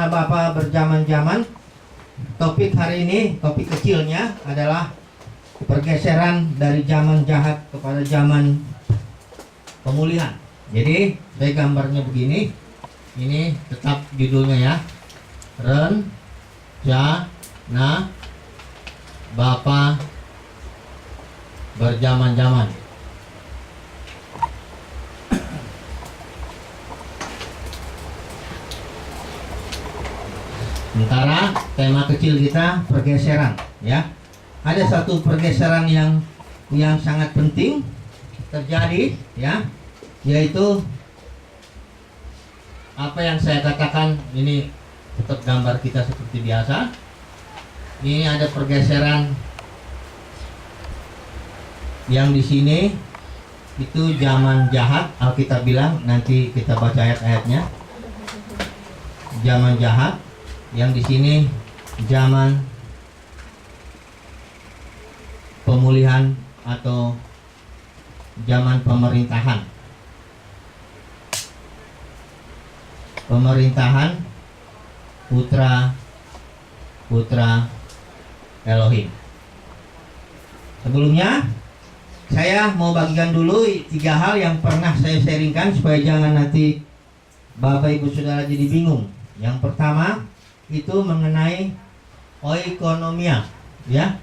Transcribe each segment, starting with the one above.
rencana Bapa berjaman-jaman. Topik hari ini, topik kecilnya adalah pergeseran dari zaman jahat kepada zaman pemulihan. Jadi saya gambarnya begini. Ini tetap judulnya ya. Rencana Bapa berjaman-jaman. Sementara tema kecil kita pergeseran, ya. Ada satu pergeseran yang sangat penting terjadi, ya, yaitu apa yang saya katakan. Ini tetap gambar kita seperti biasa. Ini ada pergeseran yang di sini itu zaman jahat. Alkitab bilang, nanti kita baca ayat-ayatnya. Zaman jahat. Yang di sini zaman pemulihan atau zaman pemerintahan. Pemerintahan putra Elohim. Sebelumnya saya mau bagikan dulu 3 hal yang pernah saya sharingkan supaya jangan nanti Bapak Ibu Saudara jadi bingung. Yang pertama itu mengenai oikonomia, ya.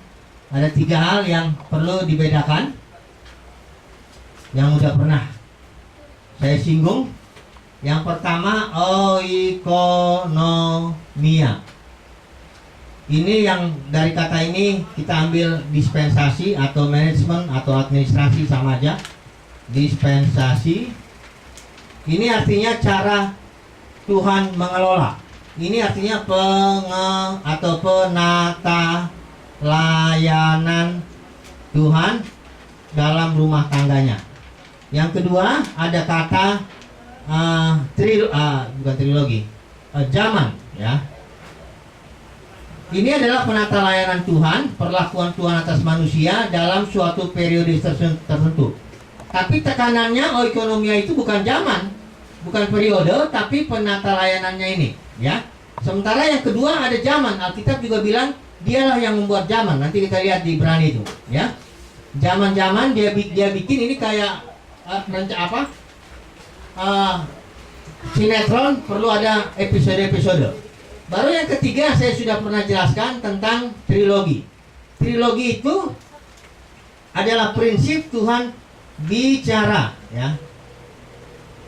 Ada 3 hal yang perlu dibedakan yang udah pernah saya singgung. Yang pertama oikonomia. Ini yang dari kata ini kita ambil dispensasi atau manajemen atau administrasi, sama aja. Dispensasi ini artinya cara Tuhan mengelola. Ini artinya penata layanan Tuhan dalam rumah tangganya. Yang kedua ada kata bukan trilogi, zaman, ya. Ini adalah penata layanan Tuhan, perlakuan Tuhan atas manusia dalam suatu periode tertentu. Tapi tekanannya oikonomia itu bukan zaman, bukan periode, tapi penata layanannya ini, ya. Sementara yang kedua ada zaman. Alkitab juga bilang dialah yang membuat zaman. Nanti kita lihat di Ibrani itu, ya. Zaman-zaman dia bikin ini kayak sinetron, perlu ada episode-episode. Baru yang ketiga saya sudah pernah jelaskan tentang trilogi. Trilogi itu adalah prinsip Tuhan bicara, ya.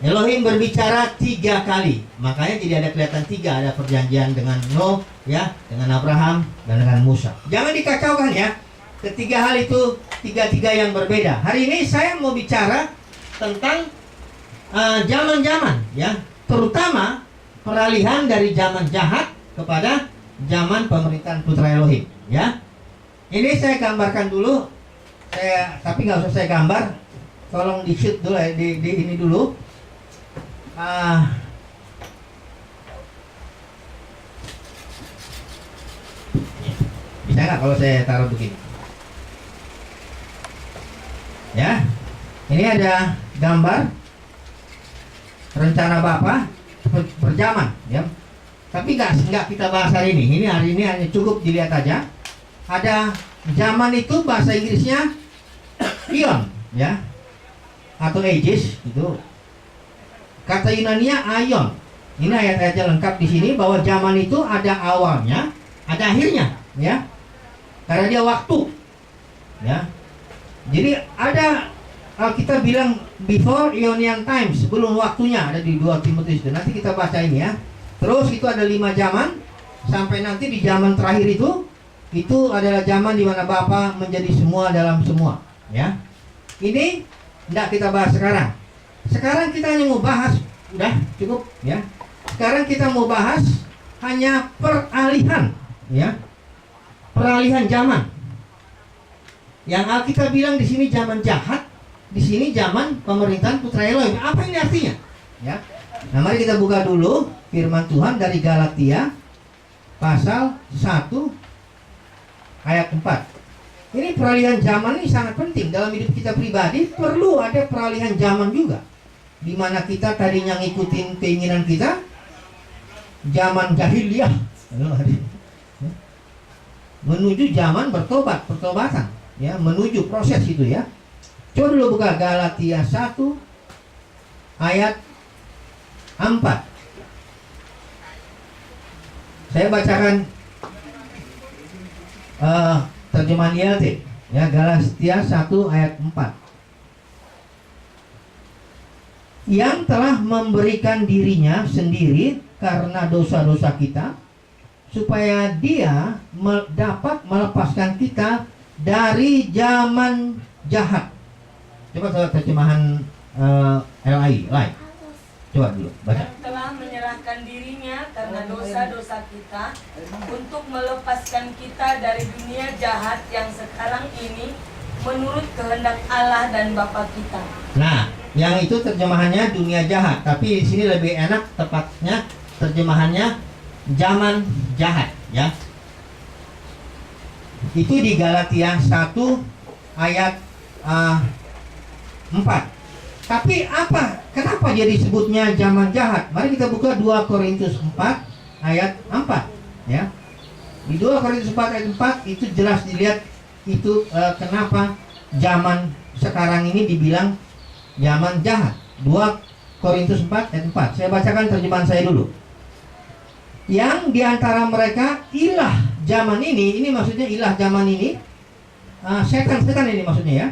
Elohim berbicara 3 kali. Makanya jadi ada kelihatan 3. Ada perjanjian dengan Nuh, ya, dengan Abraham, dan dengan Musa. Jangan dikacaukan, ya. Ketiga hal itu tiga yang berbeda. Hari ini saya mau bicara tentang zaman-zaman, ya. Terutama peralihan dari zaman jahat kepada zaman pemerintahan putra Elohim, ya. Ini saya gambarkan dulu. Tapi nggak usah saya gambar. Tolong di shoot dulu, ya, di ini dulu. Bisa nggak kalau saya taruh begini? Ya, ini ada gambar rencana Bapa berjaman, ya. Tapi nggak kita bahas hari ini. Hari ini hanya cukup dilihat aja. Ada zaman itu bahasa Inggrisnya Ion, ya, atau ages itu. Kata Yunania aion. Ini ayat-ayatnya lengkap di sini bahwa zaman itu ada awalnya, ada akhirnya, ya. Karena dia waktu, ya. Jadi ada kita bilang before Ionian times, sebelum waktunya, ada di 2 Timotius. Nanti kita baca ini, ya. Terus itu ada 5 zaman sampai nanti di zaman terakhir itu adalah zaman di mana Bapa menjadi semua dalam semua, ya. Ini tidak kita bahas sekarang. Sekarang kita hanya mau bahas, udah cukup, ya. Sekarang kita mau bahas hanya peralihan, ya. Peralihan zaman. Yang Alkitab bilang di sini zaman jahat, di sini zaman pemerintahan putra Elohim. Apa ini artinya? Ya. Nah, mari kita buka dulu firman Tuhan dari Galatia pasal 1 ayat 4. Ini peralihan zaman ini sangat penting dalam hidup kita pribadi. Perlu ada peralihan zaman juga, di mana kita tadinya ngikutin keinginan kita, zaman jahiliyah, menuju zaman pertobatan, ya, menuju proses itu ya. Coba dulu buka Galatia 1 ayat 4. Saya bacakan terjemahan ILT, ya, Galatia 1 ayat 4. Yang telah memberikan dirinya sendiri karena dosa-dosa kita, supaya dia dapat melepaskan kita dari zaman jahat. Coba terjemahan LAI, like. Coba dulu baca. Yang telah menyerahkan dirinya karena dosa-dosa kita untuk melepaskan kita dari dunia jahat yang sekarang ini menurut kehendak Allah dan Bapa kita. Nah, yang itu terjemahannya dunia jahat, tapi di sini lebih enak tepatnya terjemahannya zaman jahat, ya. Itu di Galatia 1 ayat 4. Tapi kenapa dia disebutnya zaman jahat? Mari kita buka 2 Korintus 4 ayat 4, ya. Di 2 Korintus 4 ayat 4 itu jelas dilihat itu kenapa zaman sekarang ini dibilang zaman jahat. 2 Korintus 4 ayat 4. Saya bacakan terjemahan saya dulu. Yang diantara mereka ilah zaman ini maksudnya ilah zaman ini, setan ini maksudnya ya.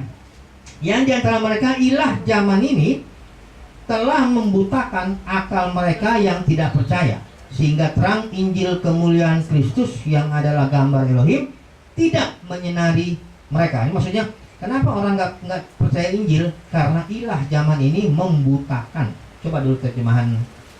Yang diantara mereka ilah zaman ini telah membutakan akal mereka yang tidak percaya, sehingga terang Injil kemuliaan Kristus yang adalah gambar Elohim tidak menyinari mereka. Ini maksudnya kenapa orang nggak percaya Injil? Karena ilah zaman ini membutakan. Coba dulu terjemahan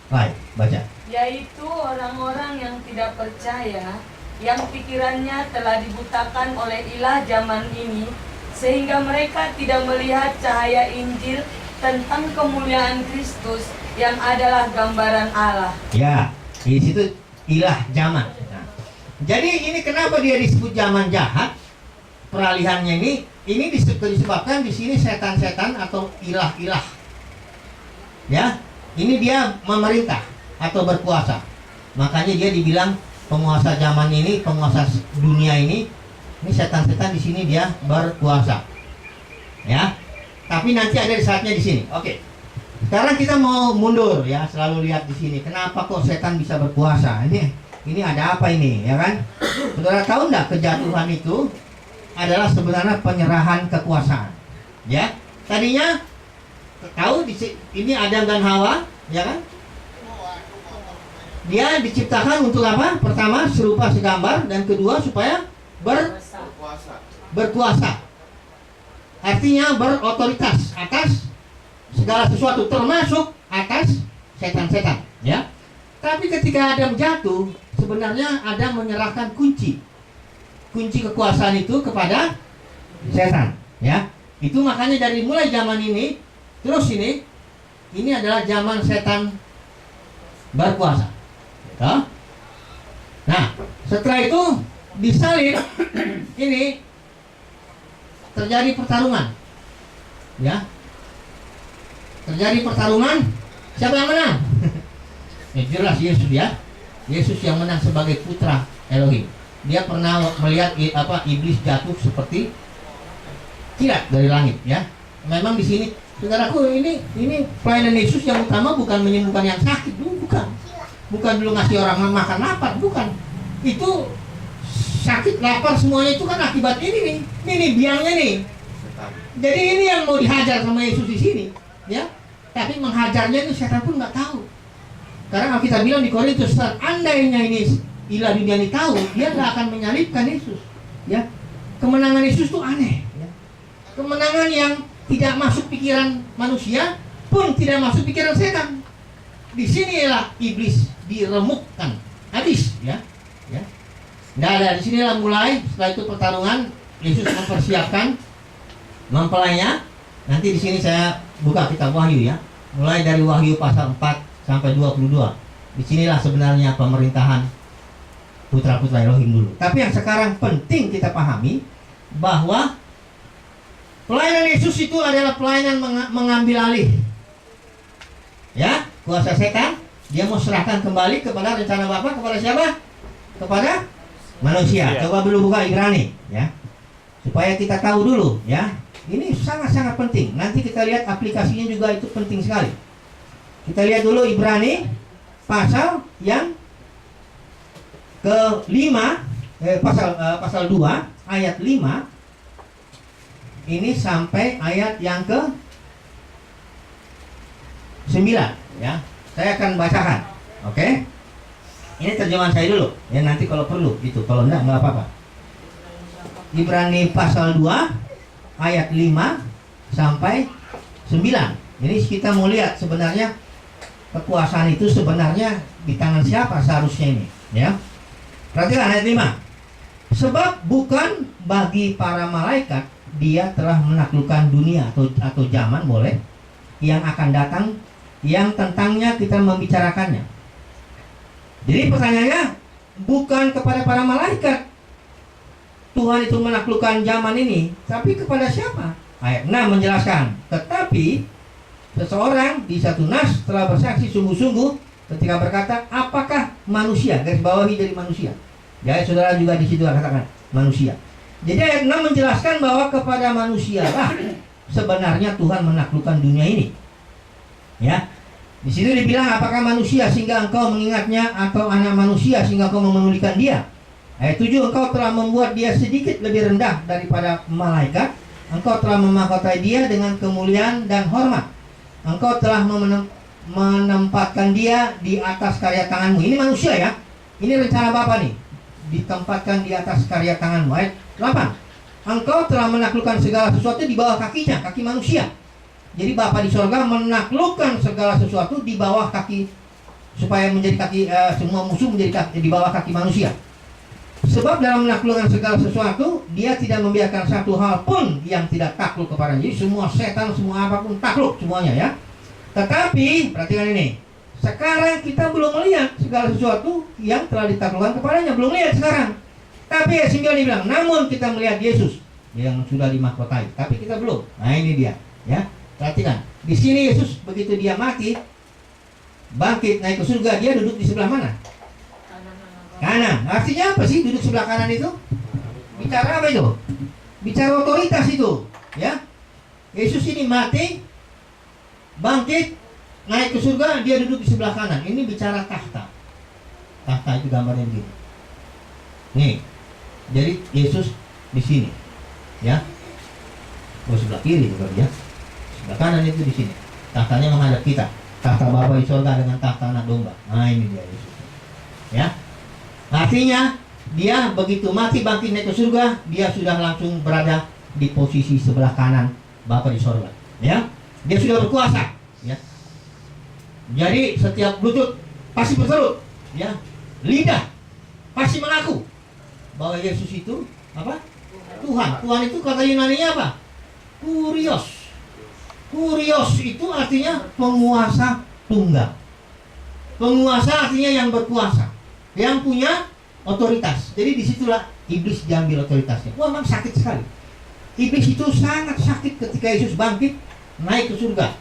lain, baca. Yaitu orang-orang yang tidak percaya, yang pikirannya telah dibutakan oleh ilah zaman ini, sehingga mereka tidak melihat cahaya Injil tentang kemuliaan Kristus yang adalah gambaran Allah. Ya, di situ ilah zaman. Nah, jadi ini kenapa dia disebut zaman jahat? Peralihannya ini disebabkan di sini setan-setan atau ilah-ilah. Ya, ini dia memerintah atau berkuasa. Makanya dia dibilang penguasa zaman ini, penguasa dunia ini. Ini setan-setan di sini dia berkuasa, ya. Tapi nanti ada saatnya di sini. Oke. Sekarang kita mau mundur ya, selalu lihat di sini. Kenapa kok setan bisa berkuasa? Ini ada apa ini, ya kan? Saudara tahu enggak kejatuhan itu adalah sebenarnya penyerahan kekuasaan. Ya. Tadinya tahu ini Adam dan Hawa, ya kan? Dia diciptakan untuk apa? Pertama serupa segambar, dan kedua supaya berkuasa. Artinya berotoritas atas segala sesuatu, termasuk atas setan-setan, ya. Tapi ketika Adam jatuh, sebenarnya Adam menyerahkan kunci kekuasaan itu kepada setan, ya. Itu makanya dari mulai zaman ini terus ini adalah zaman setan berkuasa, gitu. Nah, setelah itu disalib, ini terjadi pertarungan, ya. Terjadi pertarungan, siapa yang menang? Ya, jelas Yesus, ya. Yesus yang menang sebagai putra Elohim. Dia pernah melihat iblis jatuh seperti kilat dari langit, ya. Memang di sini, saudaraku, ini pelayanan Yesus yang utama bukan menyembuhkan yang sakit, bukan dulu ngasih orang makan lapar, bukan. Itu sakit, lapar, semuanya itu kan akibat ini biangnya nih. Jadi ini yang mau dihajar sama Yesus di sini, ya. Tapi menghajarnya itu setan pun nggak tahu. Karena kita bilang di Korintus, andainya ini ilah dunia ini tahu, dia nggak akan menyalibkan Yesus, ya. Kemenangan Yesus itu aneh, ya. Kemenangan yang tidak masuk pikiran manusia pun tidak masuk pikiran setan. Di sinilah iblis diremukkan, habis, ya. Nah, dari sinilah mulai, setelah itu pertarungan, Yesus mempersiapkan mempelainya. Nanti di sini saya buka kitab Wahyu, ya. Mulai dari Wahyu pasal 4 sampai 22. Di sinilah sebenarnya pemerintahan putra-putra Elohim dulu. Tapi yang sekarang penting kita pahami bahwa pelayanan Yesus itu adalah pelayanan mengambil alih, ya, kuasa setan Dia mau serahkan kembali kepada rencana Bapa kepada siapa? Kepada manusia. Iya. Coba dulu buka Ibrani, ya, supaya kita tahu dulu, ya. Ini sangat-sangat penting. Nanti kita lihat aplikasinya juga itu penting sekali. Kita lihat dulu Ibrani pasal yang ke-5, pasal 2 ayat 5 ini sampai ayat yang ke-9, ya. Saya akan bacakan. Oke. Ini terjemahan saya dulu. Ya, nanti kalau perlu itu, kalau enggak apa-apa. Ibrani pasal 2 ayat 5 sampai 9. Jadi kita mau lihat sebenarnya kekuasaan itu sebenarnya di tangan siapa seharusnya ini, ya. Perhatikan ayat 5. Sebab bukan bagi para malaikat dia telah menaklukkan dunia atau zaman boleh yang akan datang yang tentangnya kita membicarakannya. Jadi pertanyaannya bukan kepada para malaikat Tuhan itu menaklukkan zaman ini, tapi kepada siapa? Ayat 6 menjelaskan, tetapi seseorang di satu nas telah bersaksi sungguh-sungguh ketika berkata, apakah manusia? Garis bawahi dari manusia. Ya, saudara juga di situ katakan manusia. Jadi ayat 6 menjelaskan bahwa kepada manusia lah sebenarnya Tuhan menaklukkan dunia ini. Ya. Di sini dibilang apakah manusia sehingga engkau mengingatnya atau anak manusia sehingga engkau memenulikan dia. Ayat 7, engkau telah membuat dia sedikit lebih rendah daripada malaikat. Engkau telah memahkotai dia dengan kemuliaan dan hormat. Engkau telah menempatkan dia di atas karya tanganmu. Ini manusia, ya. Ini rencana Bapa nih. Ditempatkan di atas karya tanganmu. Ayat 8, engkau telah menaklukkan segala sesuatu di bawah kakinya, kaki manusia. Jadi Bapa di sorga menaklukkan segala sesuatu di bawah kaki, supaya menjadi kaki, semua musuh menjadi kaki, di bawah kaki manusia. Sebab dalam menaklukkan segala sesuatu, dia tidak membiarkan satu hal pun yang tidak takluk kepadanya. Jadi semua setan, semua apapun takluk semuanya, ya. Tetapi, perhatikan ini, sekarang kita belum melihat segala sesuatu yang telah ditaklukkan kepadanya. Belum lihat sekarang. Tapi ayat 9 dibilang, namun kita melihat Yesus yang sudah dimahkotai. Tapi kita belum. Nah ini dia, ya. Perhatikan, di sini Yesus begitu dia mati, bangkit naik ke surga, dia duduk di sebelah mana? Kanan. Artinya apa sih duduk sebelah kanan itu? Bicara apa itu? Bicara otoritas itu, ya. Yesus ini mati, bangkit, naik ke surga, dia duduk di sebelah kanan. Ini bicara tahta. Tahta itu gambarnya begini. Nih, jadi Yesus di sini, ya. Oh, sebelah kiri bukan, ya. Sebelah kanan itu di sini. Tahtanya menghadap kita. Tahta Bapa di surga dengan tahta anak domba. Nah ini dia Yesus, ya. Artinya dia begitu mati bangkit naik ke surga, dia sudah langsung berada di posisi sebelah kanan Bapa di surga, ya. Dia sudah berkuasa, ya. Jadi setiap lutut pasti berserut, ya. Lidah pasti mengaku bahwa Yesus itu apa? Tuhan. Tuhan itu kata Yunani-nya apa? Kurios. Kurios itu artinya penguasa tunggal. Penguasa artinya yang berkuasa, yang punya otoritas. Jadi disitulah iblis diambil otoritasnya. Wah, memang sakit sekali. Iblis itu sangat sakit ketika Yesus bangkit naik ke surga,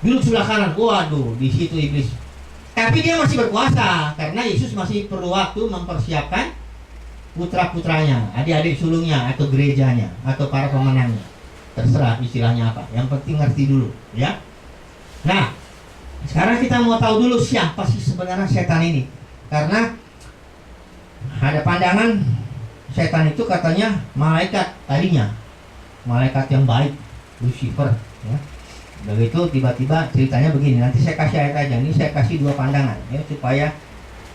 duduk sebelah kanan. Waduh, di situ iblis. Tapi dia masih berkuasa karena Yesus masih perlu waktu mempersiapkan putra-putranya, adik-adik sulungnya, atau gerejanya, atau para pemenangnya. Terserah istilahnya apa. Yang penting ngerti dulu, ya. Nah, sekarang kita mau tahu dulu siapa sih sebenarnya setan ini. Karena ada pandangan setan itu katanya malaikat tadinya, malaikat yang baik, Lucifer, ya. Begitu tiba-tiba ceritanya begini. Nanti saya kasih ayat aja. Ini saya kasih dua pandangan, ya, supaya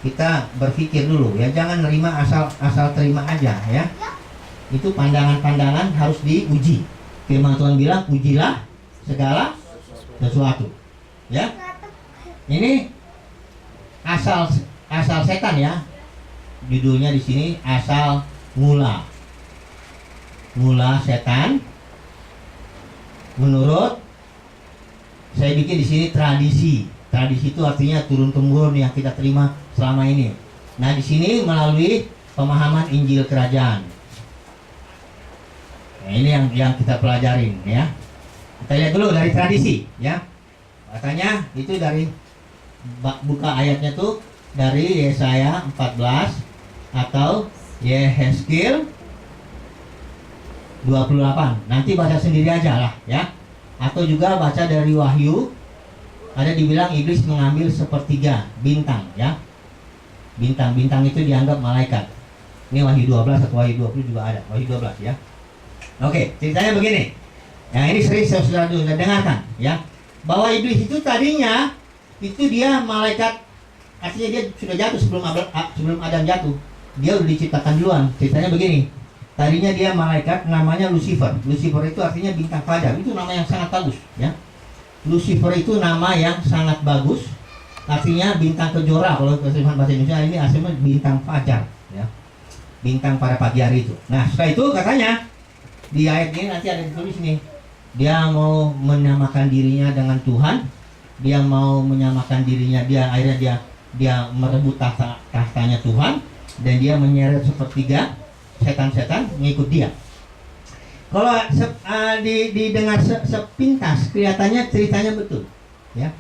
kita berpikir dulu, ya. Jangan nerima asal terima aja, ya. Itu pandangan-pandangan harus diuji. Firman Tuhan bilang, ujilah segala sesuatu, ya. Ini asal setan, ya. Judulnya di sini asal mula setan. Menurut saya bikin di sini tradisi. Tradisi itu artinya turun temurun yang kita terima selama ini. Nah, di sini melalui pemahaman Injil Kerajaan. Nah, ini yang kita pelajarin, ya. Kita lihat dulu dari tradisi, ya. Katanya itu dari buka ayatnya tuh dari Yesaya 14 atau Yehezkiel 28. Nanti baca sendiri aja lah ya. Atau juga baca dari Wahyu, ada dibilang iblis mengambil sepertiga bintang ya. Bintang-bintang itu dianggap malaikat. Ini Wahyu 12 atau Wahyu 20 juga ada. Wahyu 12 ya. Oke, ceritanya begini. Yang ini sering saudara dengarkan ya. Bahwa iblis itu tadinya itu dia malaikat, artinya dia sudah jatuh sebelum Adam jatuh. Dia udah diciptakan duluan. Ceritanya begini. Tadinya dia malaikat namanya Lucifer. Lucifer itu artinya bintang fajar. Itu nama yang sangat bagus ya. Lucifer itu nama yang sangat bagus. Artinya bintang kejora. Kalau terjemahan bahasa Indonesia ini aslinya bintang fajar ya. Bintang pada pagi hari itu. Nah, setelah itu katanya di ayat ini nanti ada ditulis nih. Dia mau menyamakan dirinya dengan Tuhan. Dia mau menyamakan dirinya, akhirnya dia merebut tahtanya Tuhan, dan dia menyeret sepertiga setan-setan mengikut dia. Kalau didengar sepintas kelihatannya ceritanya betul ya.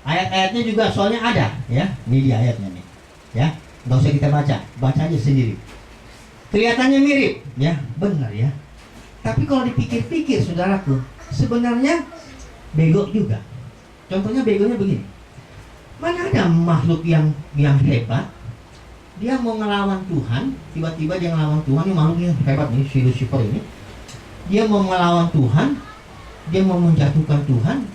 Ayat-ayatnya juga soalnya ada ya. Ini dia ayatnya nih ya. Nggak usah kita baca aja sendiri. Kelihatannya mirip ya, benar ya. Tapi kalau dipikir-pikir saudaraku, sebenarnya bego juga. Contohnya begonya begini. Mana ada makhluk yang hebat, dia mau ngelawan Tuhan, tiba-tiba dia ngelawan Tuhan. Ini makhluk yang hebat nih, si Lucifer ini. Dia mau ngelawan Tuhan, dia mau menjatuhkan Tuhan,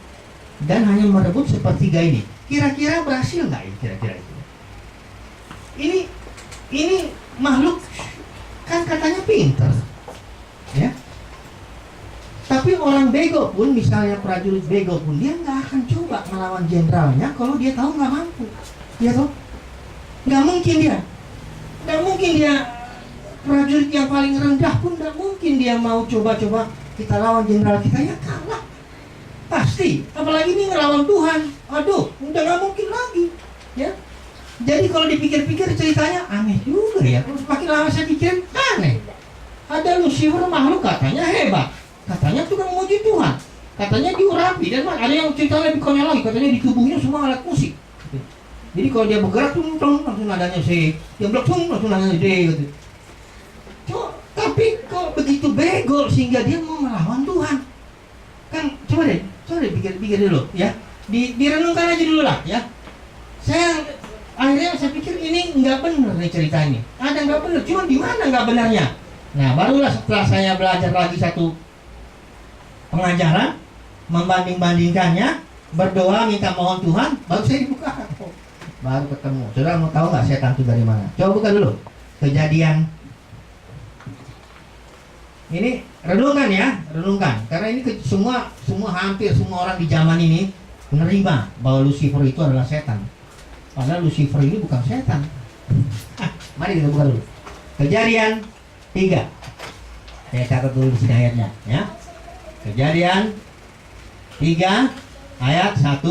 dan hanya merebut sepertiga ini. Kira-kira berhasil nggak ini? Kira-kira itu? Ini makhluk kan katanya pinter, ya. Tapi orang bego pun, misalnya prajurit bego pun, dia nggak akan coba melawan jenderalnya kalau dia tahu nggak mampu. Dia tahu nggak mungkin dia prajurit yang paling rendah pun nggak mungkin dia mau coba-coba kita lawan jenderal kita, ya kalah pasti. Apalagi ini ngelawan Tuhan, aduh, udah nggak mungkin lagi, ya. Jadi kalau dipikir-pikir ceritanya aneh juga ya. Kalau semakin lama saya pikir aneh. Ada Lucifer makhluk katanya hebat. Katanya tukang memuji Tuhan, katanya diurapi, dan ada yang cerita lebih konyol lagi, katanya di tubuhnya semua alat musik. Jadi kalau dia bergerak tuh langsung nadanya C, dia bergerak langsung nadanya D gitu. Tapi kok begitu bego sehingga dia mau melawan Tuhan? Kan coba deh pikir dulu ya, direnungkan aja dulu lah ya. Akhirnya saya pikir ini nggak benar nih cerita ini. Ada nggak benar, cuma di mana nggak benarnya? Nah, barulah setelah saya belajar lagi satu pengajaran, membanding-bandingkannya, berdoa minta mohon Tuhan, baru saya dibuka, baru ketemu. Saudara mau tahu nggak setan itu dari mana? Coba buka dulu Kejadian. Ini renungkan, karena ini semua hampir semua orang di zaman ini menerima bahwa Lucifer itu adalah setan. Padahal Lucifer ini bukan setan. Mari kita buka dulu Kejadian 3. Saya catat dulu di sini ayatnya ya. Kejadian 3 ayat 1.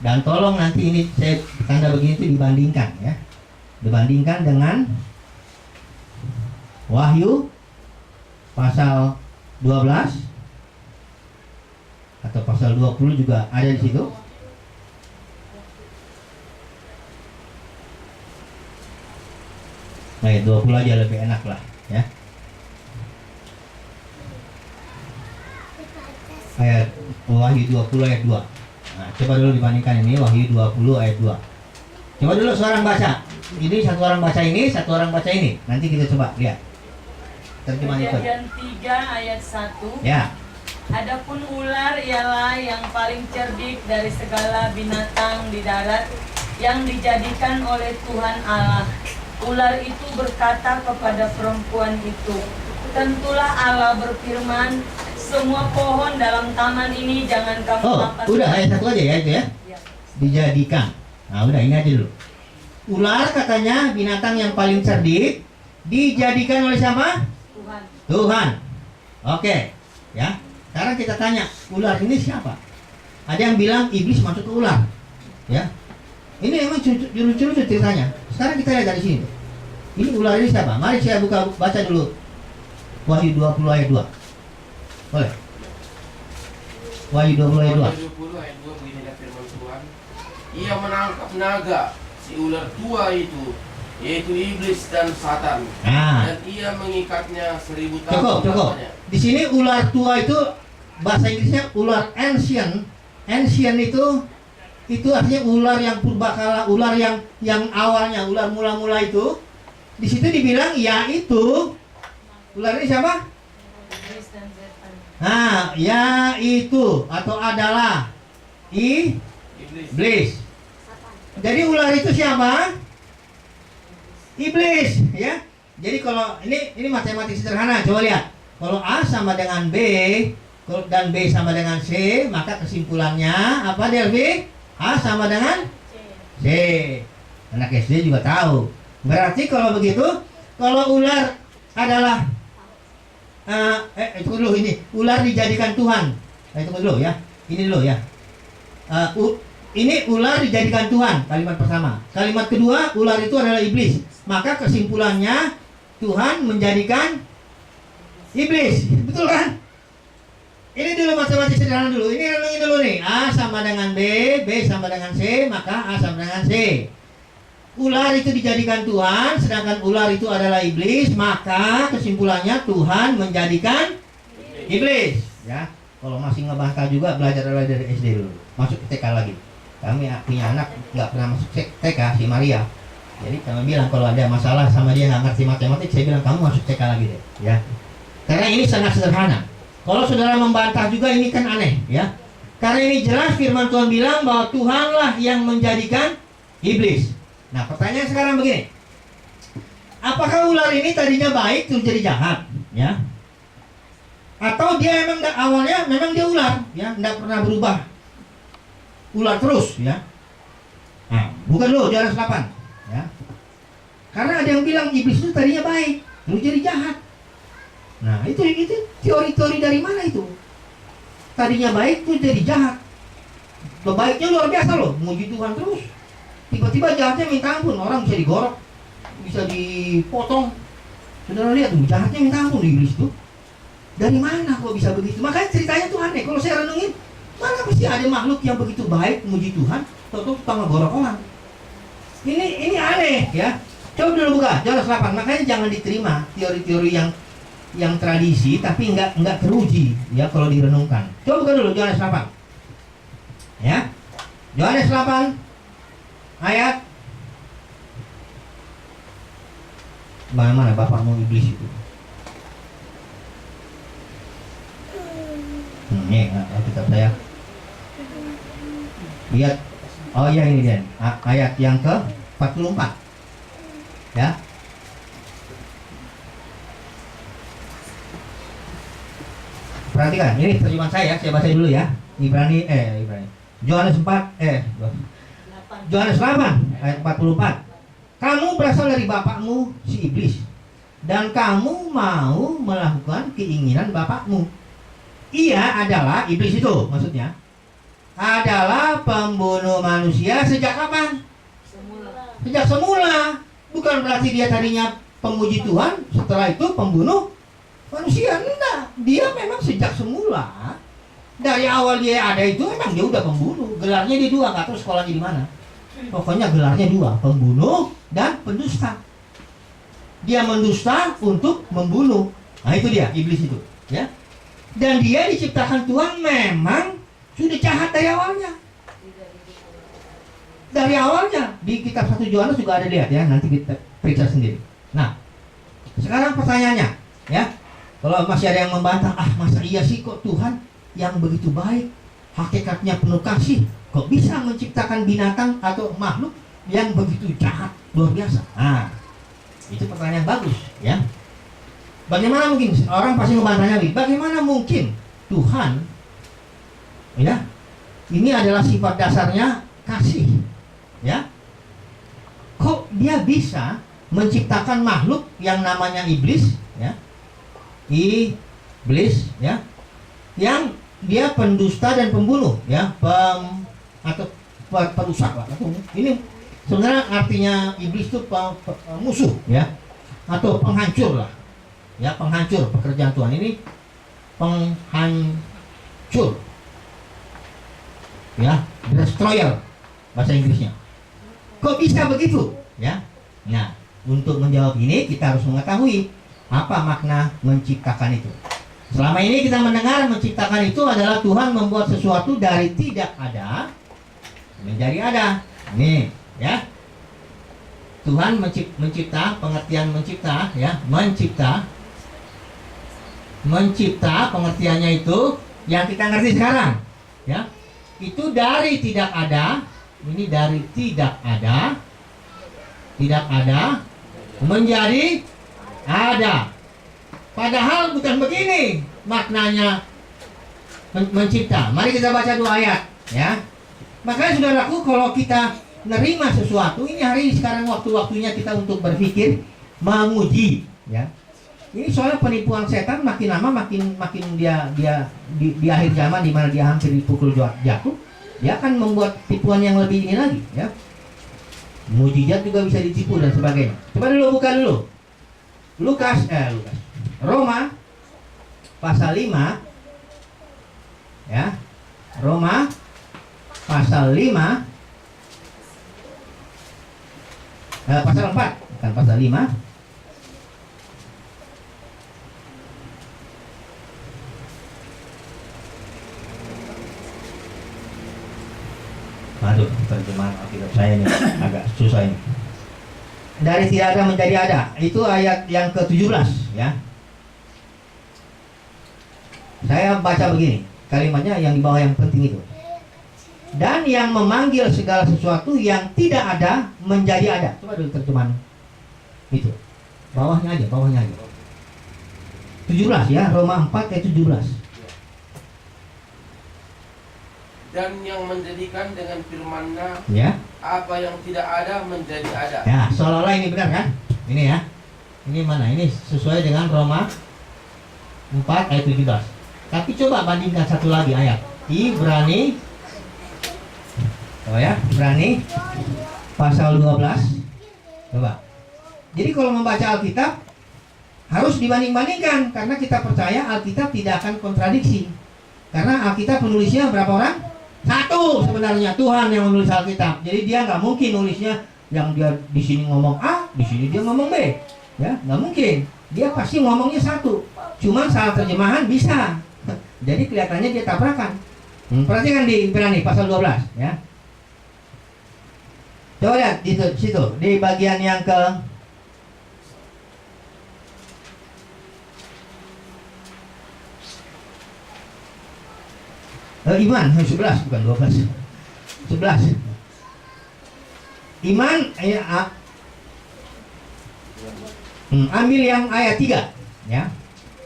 Dan tolong nanti ini saya tanda begini itu dibandingkan ya. Dibandingkan dengan Wahyu pasal 12 atau pasal 20 juga ada di situ. Ayat 20 aja lebih enak lah ya. Ayat Wahyu 20 ayat 2. Nah, coba dulu dibandingkan ini Wahyu 20 ayat 2. Coba dulu seorang baca. Ini satu orang baca ini, satu orang baca ini. Nanti kita coba lihat. Terjemahan itu. Kejadian 3 ayat 1. Ya. Adapun ular ialah yang paling cerdik dari segala binatang di darat yang dijadikan oleh Tuhan Allah. Ular itu berkata kepada perempuan itu, tentulah Allah berfirman, semua pohon dalam taman ini jangan kamu makan. Udah ayat 1 aja ya itu ya. Ya. Dijadikan. Nah, udah ini aja dulu. Ular katanya binatang yang paling cerdik, dijadikan oleh siapa? Tuhan. Oke, ya. Sekarang kita tanya, ular ini siapa? Ada yang bilang iblis masuk ke ular, ya. Ini emang lucu-lucu ceritanya. Sekarang kita lihat dari sini. Ini ular ini siapa? Mari saya baca dulu Wahyu 20 ayat 2. Boleh? Wahyu 20 ayat 2. Wahyu 20 ayat 2 beginilah firman Tuhan. ia menangkap naga, si ular tua itu, yaitu iblis dan Satan, Nah, dan ia mengikatnya 1000 tahun cukup. lamanya. Di sini ular tua itu bahasa Inggrisnya ular ancient. Ancient itu artinya ular yang purbakala, ular yang awalnya, ular mula-mula itu. Di situ dibilang yaitu ular ini siapa? Iblis dan setan. Nah, yaitu atau adalah Iblis. iblis. Jadi ular itu siapa? Iblis, ya. Jadi kalau ini matematik sederhana, coba lihat. Kalau A sama dengan B dan B sama dengan C, maka kesimpulannya apa, Delvi? A sama dengan C. Anak SD juga tahu. Berarti kalau begitu, kalau ular adalah tunggu dulu, ini ular dijadikan Tuhan. Tunggu dulu ya. Ini dulu ya. Ini ular dijadikan Tuhan, kalimat pertama. Kalimat kedua, ular itu adalah iblis. Maka kesimpulannya Tuhan menjadikan iblis. Betul kan? Ini dulu matematik sederhana dulu. Ini renungin dulu nih. A sama dengan B, B sama dengan C, maka A sama dengan C. Ular itu dijadikan Tuhan, sedangkan ular itu adalah iblis, maka kesimpulannya Tuhan menjadikan iblis. Ya, kalau masih ngebantah juga belajar dari SD dulu. Masuk ke TK lagi. Kami punya anak nggak pernah masuk TK, si Maria. Jadi kami bilang kalau ada masalah sama dia nggak ngerti matematik, saya bilang kamu masuk TK lagi deh. Ya, karena ini sangat sederhana. Kalau saudara membantah juga ini kan aneh, ya. Karena ini jelas firman Tuhan bilang bahwa Tuhanlah yang menjadikan iblis. Nah, pertanyaan sekarang begini. Apakah ular ini tadinya baik terus jadi jahat, ya? Atau dia memang awalnya memang dia ular, ya, enggak pernah berubah. Ular terus, ya. Nah, bukan dulu Yohanes 8, ya. Karena ada yang bilang iblis itu tadinya baik, terus jadi jahat. Nah, itu teori-teori dari mana itu? Tadinya baik terus jadi jahat. Baiknya luar biasa loh, muji Tuhan terus. Tiba-tiba jahatnya minta ampun, orang bisa digorok, bisa dipotong. Saudara lihat tuh, jahatnya minta ampun iblis tuh. Dari mana kok bisa begitu? Makanya ceritanya tuh aneh. Kalau saya renungin, mana pasti ada makhluk yang begitu baik muji Tuhan, tahu-tahu tukang ngegorok orang. Ini aneh, ya. Coba dulu buka Yohanes 8. Makanya jangan diterima teori-teori yang tradisi tapi enggak teruji, ya, kalau direnungkan. Coba buka dulu Yohanes 8. Ya. Yohanes 8 ayat mana bapakmu iblis itu. Ini kitab saya. Lihat. Oh iya, ini dia. Ayat yang ke 44. Ya. Perhatikan, ini terjemahan saya baca dulu ya. Ibrani. Yohanes 8 ayat 44. Kamu berasal dari bapakmu si iblis, dan kamu mau melakukan keinginan bapakmu. Ia adalah iblis itu, maksudnya adalah pembunuh manusia sejak kapan? Sejak semula. Bukan berarti dia tadinya pemuji Tuhan, setelah itu pembunuh manusia. Enggak, dia memang sejak semula. Dari awal dia ada itu memang dia udah pembunuh. Gelarnya dia dua, nggak tahu sekolahnya di mana. Pokoknya gelarnya dua, pembunuh dan pendusta. Dia mendusta untuk membunuh. Nah itu dia, iblis itu, ya. Dan dia diciptakan Tuhan memang sudah jahat dari awalnya. Dari awalnya di kitab 1 Yohanes juga ada, lihat ya, nanti kita periksa sendiri. Nah, sekarang pertanyaannya, ya. Kalau masih ada yang membantah, masa iya sih kok Tuhan yang begitu baik, hakikatnya penuh kasih, kok bisa menciptakan binatang atau makhluk yang begitu jahat, luar biasa? Nah, itu pertanyaan bagus, ya. Bagaimana mungkin, orang pasti membantahnya lagi, bagaimana mungkin Tuhan, ya, ini adalah sifat dasarnya kasih, ya, kok dia bisa menciptakan makhluk yang namanya iblis, ya, iblis, ya, yang dia pendusta dan pembunuh, ya, atau perusak lah. Ini sebenarnya artinya iblis itu musuh, ya, atau penghancur lah, ya, penghancur pekerjaan Tuhan. Ini penghancur, ya, destroyer. bahasa Inggrisnya. Kok bisa begitu? Ya. Nah, untuk menjawab ini kita harus mengetahui apa makna menciptakan itu. Selama ini kita mendengar menciptakan itu adalah Tuhan membuat sesuatu dari tidak ada menjadi ada. Nih, ya. Tuhan mencipta, pengertian mencipta, ya, mencipta pengertiannya itu yang kita ngerti sekarang, ya. Itu dari tidak ada, ini dari tidak ada menjadi ada. Padahal bukan begini maknanya mencipta. Mari kita baca 2 ayat, ya. Makanya saudaraku, kalau kita nerima sesuatu, ini hari sekarang waktu-waktunya kita untuk berpikir, menguji, ya. Ini soalnya penipuan setan makin lama makin dia di akhir zaman, di mana dia hampir dipukul jatuh, dia akan membuat tipuan yang lebih ini lagi, ya. Mujizat juga bisa ditipu dan sebagainya. Coba dulu buka dulu Roma pasal 5, ya. Roma pasal 5 pasal 4, bukan pasal 5. Aduh, terjemahan Alkitab saya ini agak susah ini. Dari tidak ada menjadi ada. Itu ayat yang ke-17, ya. Saya baca begini, kalimatnya yang di bawah yang penting itu. Dan yang memanggil segala sesuatu yang tidak ada menjadi ada. Coba dulu terjemahan itu. Bawahnya aja. 17, ya, Roma 4 ayat 17. Dan yang menjadikan dengan firman-Nya, Ya. apa yang tidak ada menjadi ada. Ya, seolah-olah ini benar kan? Ini ya. Ini mana? Ini sesuai dengan Roma 4 ayat 17. Tapi coba bandingkan satu lagi ayat. Ibrani. Oh ya, Ibrani pasal 12. Coba. Jadi kalau membaca Alkitab harus dibanding-bandingkan, karena kita percaya Alkitab tidak akan kontradiksi. Karena Alkitab penulisnya berapa orang? 1 sebenarnya, Tuhan yang menulis Alkitab. Jadi dia nggak mungkin nulisnya yang dia di sini ngomong A, di sini dia ngomong B, ya, nggak mungkin. Dia pasti ngomongnya 1. Cuman salah terjemahan bisa. Jadi kelihatannya dia tabrakan. Perhatikan di Ibrani pasal 12, ya. Coba lihat di situ, di bagian yang ke Iman 11, bukan 12. 11. Iman ambil yang ayat 3, ya.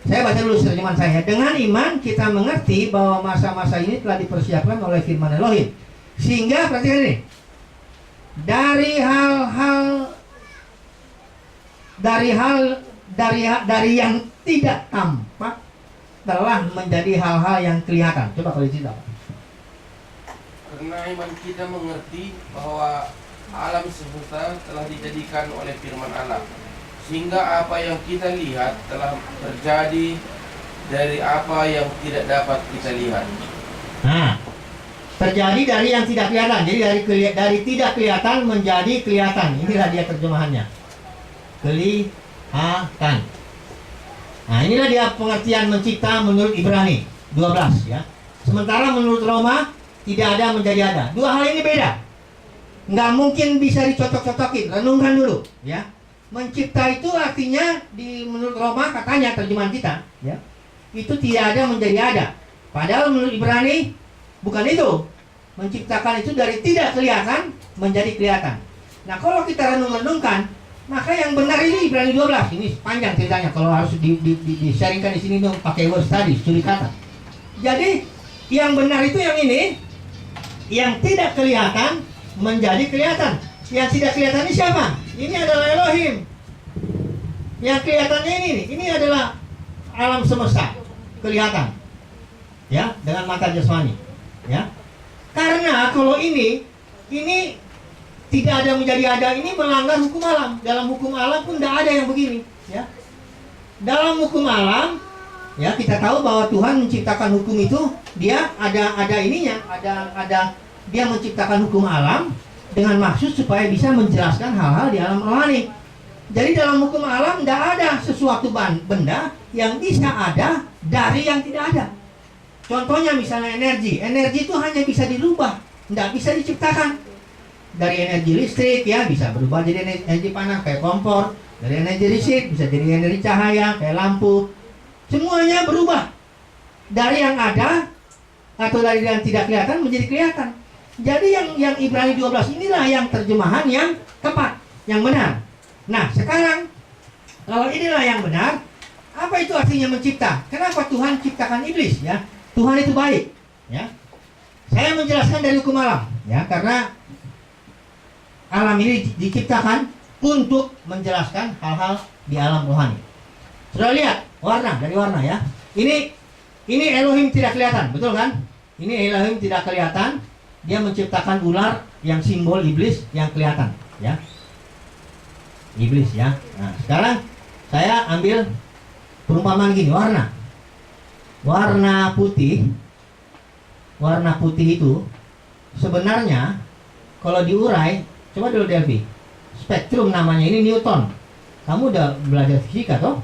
Saya baca dulu terjemahan saya. Dengan iman kita mengerti bahwa masa-masa ini telah dipersiapkan oleh firman Elohim. Sehingga perhatikan ini. Dari yang tidak tampak telah menjadi hal-hal yang kelihatan. Coba kalau cerita. Karena iman kita mengerti bahwa alam semesta telah dijadikan oleh firman Allah, sehingga apa yang kita lihat telah terjadi dari apa yang tidak dapat kita lihat. Nah, terjadi dari yang tidak kelihatan. Jadi dari tidak kelihatan menjadi kelihatan. Inilah dia terjemahannya. Kelihatan. Nah, inilah dia pengertian mencipta menurut Ibrani 12, ya. Sementara menurut Roma tidak ada menjadi ada. Dua hal ini beda. Nggak mungkin bisa dicocok-cocokin. Renungkan dulu, ya. Mencipta itu artinya menurut Roma, katanya terjemahan kita, ya, itu tidak ada menjadi ada. Padahal menurut Ibrani bukan itu. Menciptakan itu dari tidak kelihatan menjadi kelihatan. Nah, kalau kita renung-renungkan, maka yang benar ini Ibrani 12. Ini panjang ceritanya, kalau harus di-sharingkan di sini dong pakai word study, studi kata. Jadi yang benar itu yang ini, yang tidak kelihatan menjadi kelihatan. Yang tidak kelihatan ini siapa? Ini adalah Elohim. Yang kelihatannya ini adalah alam semesta, kelihatan, ya, dengan mata jasmani, ya. Karena kalau ini tidak ada menjadi ada, ini melanggar hukum alam. Dalam hukum alam pun tidak ada yang begini, ya. Dalam hukum alam, ya, kita tahu bahwa Tuhan menciptakan hukum itu, dia ada ininya, dia menciptakan hukum alam dengan maksud supaya bisa menjelaskan hal-hal di alam rohani. Jadi dalam hukum alam tidak ada sesuatu benda yang bisa ada dari yang tidak ada. Contohnya misalnya energi. Energi itu hanya bisa dirubah, tidak bisa diciptakan. Dari energi listrik ya bisa berubah jadi energi panas kayak kompor. Dari energi listrik bisa jadi energi cahaya kayak lampu. Semuanya berubah. Dari yang ada atau dari yang tidak kelihatan menjadi kelihatan. Jadi yang Ibrani 12 inilah yang terjemahan yang tepat, yang benar. Nah sekarang kalau inilah yang benar, apa itu artinya mencipta? Kenapa Tuhan ciptakan iblis ya? Tuhan itu baik ya. Saya menjelaskan dari hukum alam ya, karena alam ini diciptakan untuk menjelaskan hal-hal di alam rohani. Sudah lihat warna, dari warna ya. Ini Elohim tidak kelihatan, betul kan? Ini Elohim tidak kelihatan. Dia menciptakan ular yang simbol iblis yang kelihatan ya. Iblis ya. Nah, sekarang saya ambil perumpamaan gini, warna. Warna putih itu sebenarnya kalau diurai, coba dulu Delvi. Spektrum namanya ini Newton. Kamu udah belajar fisika toh?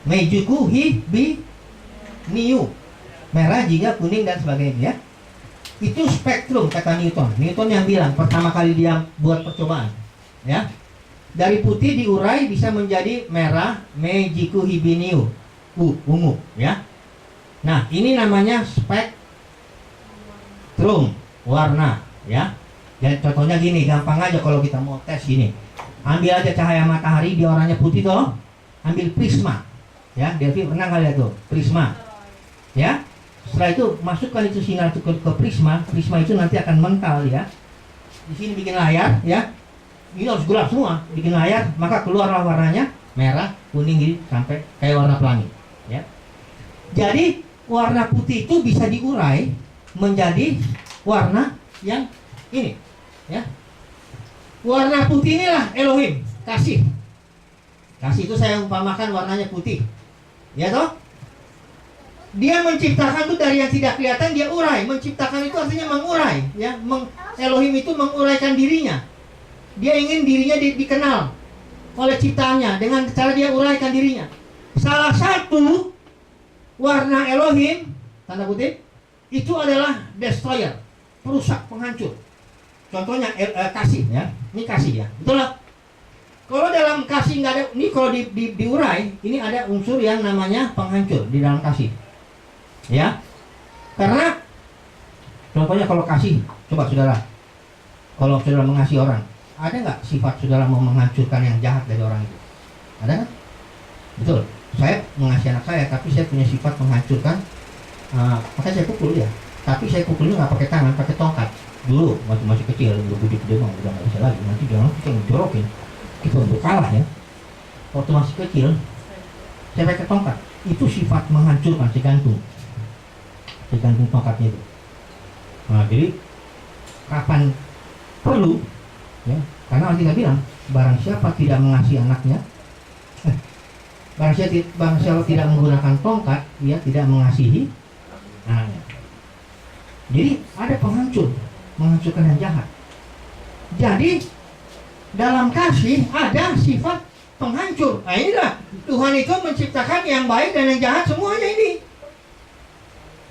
Meijuku hi bi niu. Merah, jingga, kuning dan sebagainya ya. Itu spektrum kata Newton. Newton yang bilang pertama kali dia buat percobaan ya. Dari putih diurai bisa menjadi merah, meijuku hi bi niu. Ungu ya. Nah, ini namanya spektrum warna ya. Dan contohnya gini, gampang aja kalau kita mau tes gini. Ambil aja cahaya matahari, dia warnanya putih toh. Ambil prisma. Ya, Delvi pernah kali lihat tuh, prisma. Ya. Setelah itu masukkan itu sinar ke prisma. Prisma itu nanti akan mental ya. Di sini bikin layar ya. Ini harus gelap semua, bikin layar, maka keluarlah warnanya merah, kuning gitu sampai kayak warna pelangi ya. Jadi warna putih itu bisa diurai menjadi warna yang ini ya. Warna putih inilah Elohim, kasih. Kasih itu saya umpamakan warnanya putih. Ya toh? Dia menciptakan itu dari yang tidak kelihatan, dia urai. Menciptakan itu artinya mengurai ya. Elohim itu menguraikan dirinya. Dia ingin dirinya dikenal oleh ciptaannya dengan cara dia uraikan dirinya. Salah satu warna Elohim, tanda kutip, itu adalah destroyer, perusak, penghancur. Contohnya kasih ya, ini kasih ya, betul lah. Kalau dalam kasih nggak ada, ini kalau diurai, ini ada unsur yang namanya penghancur di dalam kasih, ya. Karena contohnya kalau kasih, coba saudara, kalau saudara mengasihi orang, ada nggak sifat saudara mau menghancurkan yang jahat dari orang itu? Ada nggak? Betul. Saya mengasihi anak saya, tapi saya punya sifat menghancurkan. Makanya saya pukul dia. Tapi saya pukulnya nggak pakai tangan, pakai tongkat. Dulu masih kecil, udah gede mah udah nggak bisa lagi. Nanti jangan kita ngejorokin, kita udah kalah ya. Waktu masih kecil, saya pakai tongkat. Itu sifat menghancurkan si gantung tongkatnya itu. Nah, jadi kapan perlu, ya? Karena nanti nggak bilang, barang siapa tidak mengasihi anaknya. Barang siapa tidak menggunakan tongkat, dia tidak mengasihi anaknya. Jadi ada penghancur, menghancurkan yang jahat. Jadi dalam kasih ada sifat penghancur. Nah inilah Tuhan itu menciptakan yang baik dan yang jahat semuanya ini.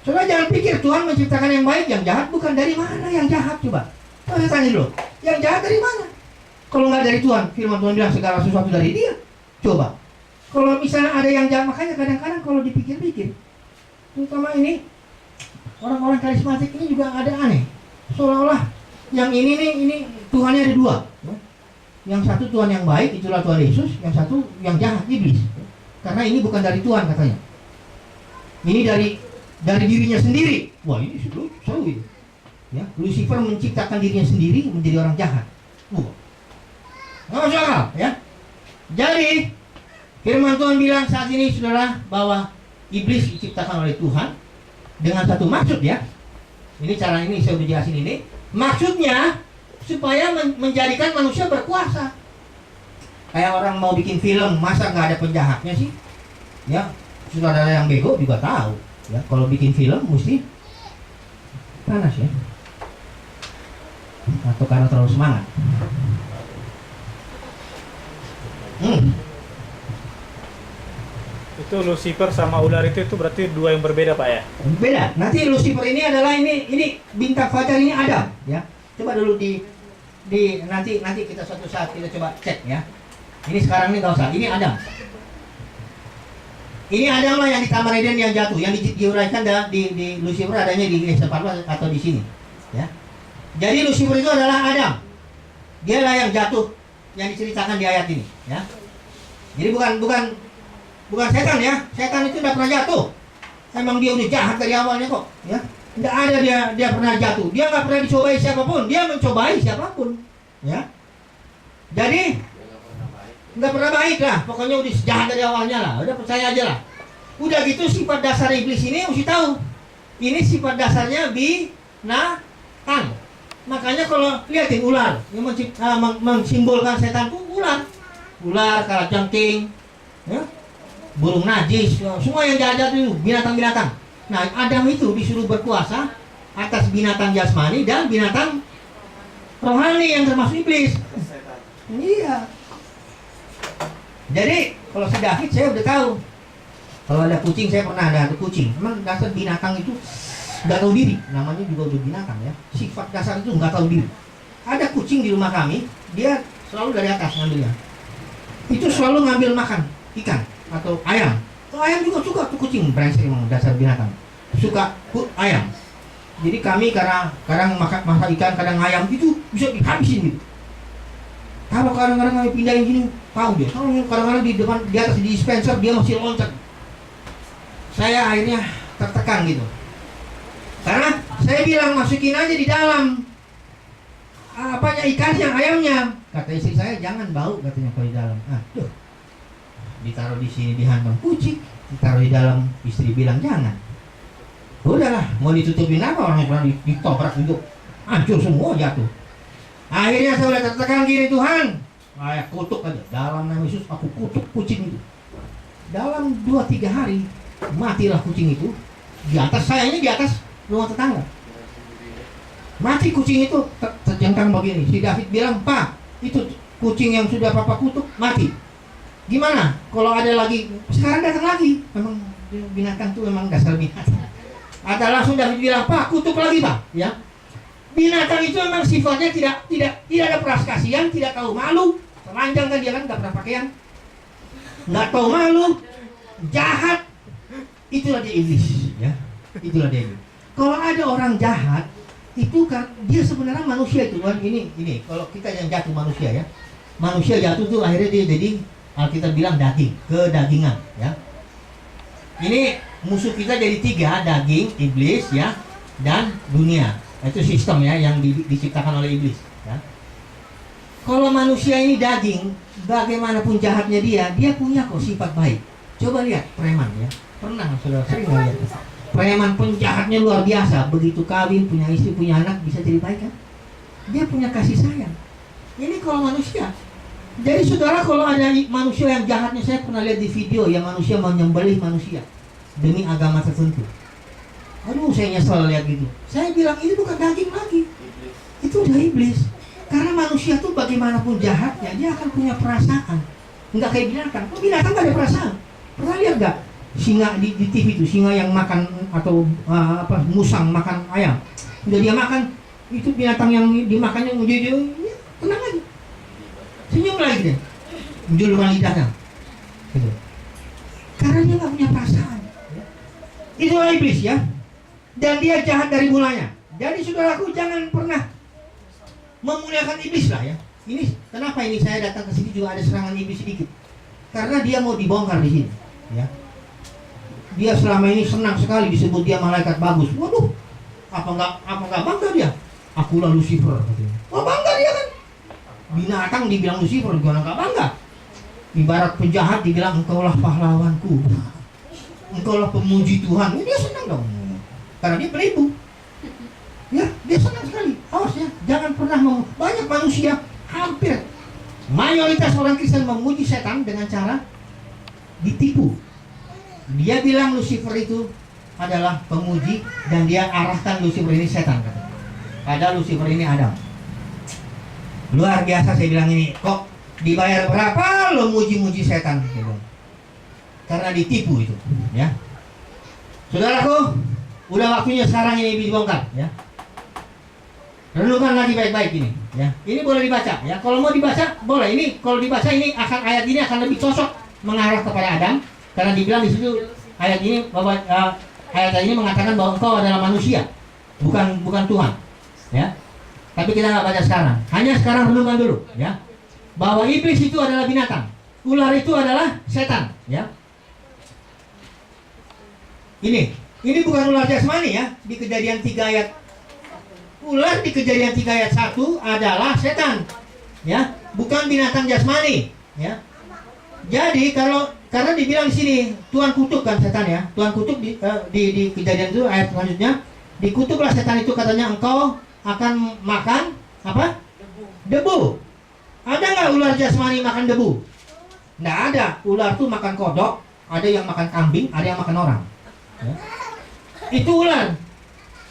Saudara jangan pikir Tuhan menciptakan yang baik, yang jahat bukan. Dari mana yang jahat coba? Saya tanya dulu, yang jahat dari mana? Kalau nggak dari Tuhan, firman Tuhan bilang segala sesuatu dari Dia. Coba. Kalau misalnya ada yang jahat, makanya kadang-kadang kalau dipikir-pikir, terutama ini orang-orang karismatik ini juga ada aneh. Seolah-olah yang ini nih, ini Tuhannya ada dua. Yang satu Tuhan yang baik, itulah Tuhan Yesus. Yang satu yang jahat, iblis. Karena ini bukan dari Tuhan katanya. Ini dari dirinya sendiri. Wah ini seru gitu. Ya, Lucifer menciptakan dirinya sendiri menjadi orang jahat. Nggak masuk akal ya. Jadi firman Tuhan bilang saat ini saudara bahwa iblis diciptakan oleh Tuhan dengan satu maksud ya. Ini cara ini saya udah jelasin ini. Maksudnya supaya menjadikan manusia berkuasa. Kayak orang mau bikin film, masa nggak ada penjahatnya sih? Ya, saudara yang bego juga tahu. Ya, kalau bikin film mesti panas ya. atau karena terlalu semangat. Itu Lucifer sama ular itu berarti dua yang berbeda Pak ya? Beda. Nanti Lucifer ini adalah ini bintang fajar, ini Adam ya. Coba dulu di nanti kita suatu saat kita coba cek ya. Ini sekarang ini nggak usah. Ini Adam. Ini Adam lah yang di Taman Eden yang jatuh, yang diuraikan di Lucifer adanya di Genesis 14 atau di sini ya. Jadi Lucifer itu adalah Adam. Dialah yang jatuh yang diceritakan di ayat ini ya. Jadi bukan setan ya. Setan itu tidak pernah jatuh. Emang dia udah jahat dari awalnya kok ya. Tidak ada dia pernah jatuh. Dia nggak pernah dicobai siapapun. Dia mencobai siapapun ya. Jadi nggak pernah baik lah. Pokoknya udah jahat dari awalnya lah. Udah percaya aja lah. Udah gitu sifat dasar iblis ini mesti tahu. Ini sifat dasarnya binatang. Makanya kalau lihatin ular yang mensimbolkan setan itu ular, kalajengking, ya, burung najis, semua yang jahat itu binatang-binatang. Nah, Adam itu disuruh berkuasa atas binatang jasmani dan binatang rohani yang termasuk iblis. Iya. Jadi kalau si David saya udah tahu. Kalau ada kucing, saya pernah ada kucing. Memang dasar binatang itu nggak tahu diri, namanya juga udah binatang ya. Sifat dasar itu nggak tahu diri. Ada kucing di rumah kami, dia selalu dari atas ngambilnya. Itu selalu ngambil makan ikan atau ayam. Ayam juga suka tuh kucing, brengsek emang dasar binatang. Suka ayam. Jadi kami kadang masak ikan, kadang ayam gitu bisa dihabisin gitu. Kalau kadang-kadang kami pindahin gini, tahu dia. Kalau kadang-kadang di atas di dispenser dia masih loncat. Saya akhirnya tertekan gitu. Karena saya bilang masukin aja di dalam apanya ikannya, ayamnya. Kata istri saya jangan bau katanya kalau di dalam. Aduh. Ditaruh di sini dihantam kucing, ditaruh di dalam, istri bilang jangan. Udahlah, mau ditutupin apa orang yang pernah ditoprak itu, hancur semua jatuh. Akhirnya saya udah tertekan gini, Tuhan, saya kutuk aja dalam nama Yesus, aku kutuk kucing itu. Dalam 2-3 hari matilah kucing itu. Di atas sayanya di atas rumah tetangga. Mati kucing itu terjengkang begini. Si David bilang, Pak, itu kucing yang sudah papa kutuk mati. Gimana? Kalau ada lagi, sekarang datang lagi. Memang binatang itu memang dasar binatang. Ada langsung David bilang, Pak, kutuk lagi Pak. Ya, binatang itu memang sifatnya tidak ada belas kasihan, tidak tahu malu. Telanjang kan dia kan nggak pernah pakaian, nggak tahu malu, jahat. Itulah dia iblis. Ya, itulah dia iblis. Kalau ada orang jahat, itu kan dia sebenarnya manusia itu kan. Ini kalau kita yang jatuh manusia ya, manusia jatuh tuh akhirnya dia jadi Alkitab bilang daging, kedagingan ya. Ini musuh kita jadi 3, daging, iblis ya, dan dunia. Itu sistem ya yang diciptakan oleh iblis ya. Kalau manusia ini daging, bagaimanapun jahatnya dia punya kok sifat baik. Coba lihat preman ya. Pernah saudara sering lihat preman penjahatnya luar biasa, begitu kawin, punya istri, punya anak bisa jadi baik kan? Dia punya kasih sayang. Ini kalau manusia. Jadi saudara, kalau ada manusia yang jahatnya, saya pernah lihat di video yang manusia menyembelih manusia demi agama tertentu. Aduh, saya nyesel lihat gitu. Saya bilang ini bukan daging lagi, itu udah iblis. Karena manusia tuh bagaimanapun jahatnya, dia akan punya perasaan. Enggak kayak binatang. Kok binatang nggak ada perasaan? Pernah lihat nggak singa di TV itu, singa yang makan atau musang makan ayam? Udah dia makan, itu binatang yang dimakannya menjadi tenang aja. Senyum lagi deh, menjulurkan lidahnya gitu. Karena dia nggak punya perasaan. Itulah iblis ya. Dan dia jahat dari mulanya. Jadi saudaraku, jangan pernah memuliakan iblis lah ya. Ini kenapa ini saya datang ke sini juga ada serangan iblis sedikit. Karena dia mau dibongkar di sini ya. Dia selama ini senang sekali disebut dia malaikat bagus. Waduh, apa nggak bangga dia? Akulah Lucifer katanya. Oh, bangga dia kan. Binatang dibilang Lucifer, gimana nggak bangga? Ibarat penjahat dibilang engkaulah pahlawanku, engkaulah pemuji Tuhan. Dia senang dong, karena dia penipu. Ya, dia senang sekali. Awas ya, jangan pernah banyak manusia, hampir mayoritas orang Kristen memuji setan dengan cara ditipu. Dia bilang Lucifer itu adalah pemuji dan dia arahkan Lucifer ini setan katanya. Padahal Lucifer ini Adam. Luar biasa saya bilang ini. Kok dibayar berapa lo muji-muji setan gitu. Karena ditipu itu, ya. Saudaraku, udah waktunya sekarang ini dibongkar, ya. Renungkan lagi baik-baik ini, ya. Ini boleh dibaca, ya. Kalau mau dibaca, boleh. Ini kalau dibaca ini akan ayat ini akan lebih cocok mengarah kepada Adam, karena dibilang di situ ayat ini bahwa ayat ini mengatakan bahwa engkau adalah manusia, bukan Tuhan, ya. Tapi kita nggak baca sekarang. Hanya sekarang renungkan dulu, ya. Bahwa iblis itu adalah binatang, ular itu adalah setan, ya. Ini bukan ular jasmani, ya. Di Kejadian 3 ayat ular di Kejadian 3 ayat 1 adalah setan, ya, bukan binatang jasmani, ya. Jadi karena dibilang di sini Tuhan kutuk kan setan, ya. Tuhan kutuk di Kejadian itu ayat selanjutnya, dikutuklah setan itu, katanya engkau akan makan apa? Debu. Ada nggak ular jasmani makan debu? Nggak ada. Ular tuh makan kodok, ada yang makan kambing, ada yang makan orang. Ya. Itu ular.